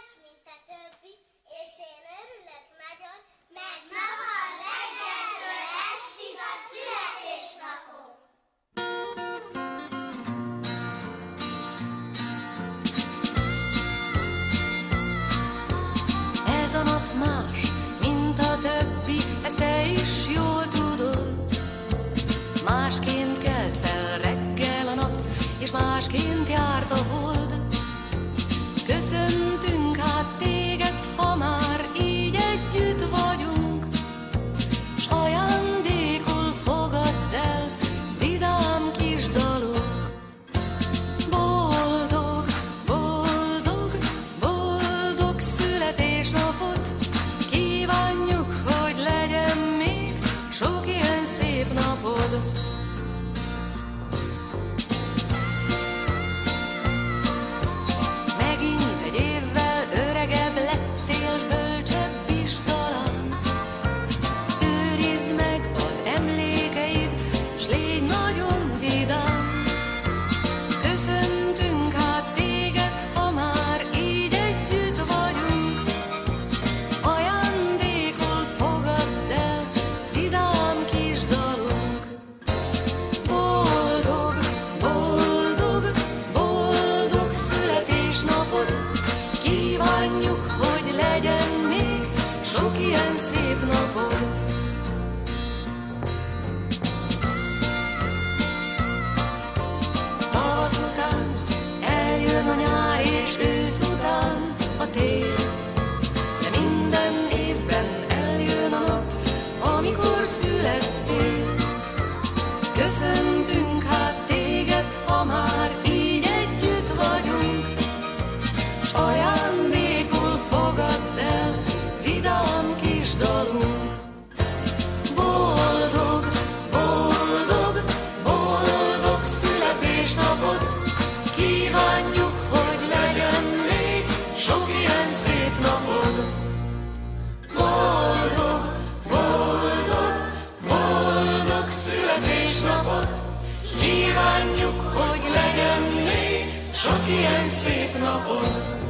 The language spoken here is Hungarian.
más, mint a többi, és én örülök nagyon, mert ma van reggeltől estig a születésnapom. Ez a nap más, mint a többi, ezt te is jól tudod. Másként kelt fel reggel a nap, és másként járt a hold. Köszöntünk hát téged, ha már így együtt vagyunk, s ajándékul fogadd el vidám kis dalok. Boldog, boldog, boldog születésnapot kívánjuk, hogy legyen még sok ilyen szép napod. Kívánjuk, hogy legyen még sok ilyen szép napod. Tavasz után eljön a nyár, és ősz után a tél, de minden évben eljön a nap, amikor születtél. Köszöntünk hát téged, ha már így együtt vagyunk, s ajándékul fogadd el vidám kis dalunk. Boldog, boldog, boldog születésnapot kívánjuk, hogy legyen még sok ilyen szép napod. Boldog, boldog, boldog születésnapot kívánjuk, hogy legyen még sok ilyen szép napod.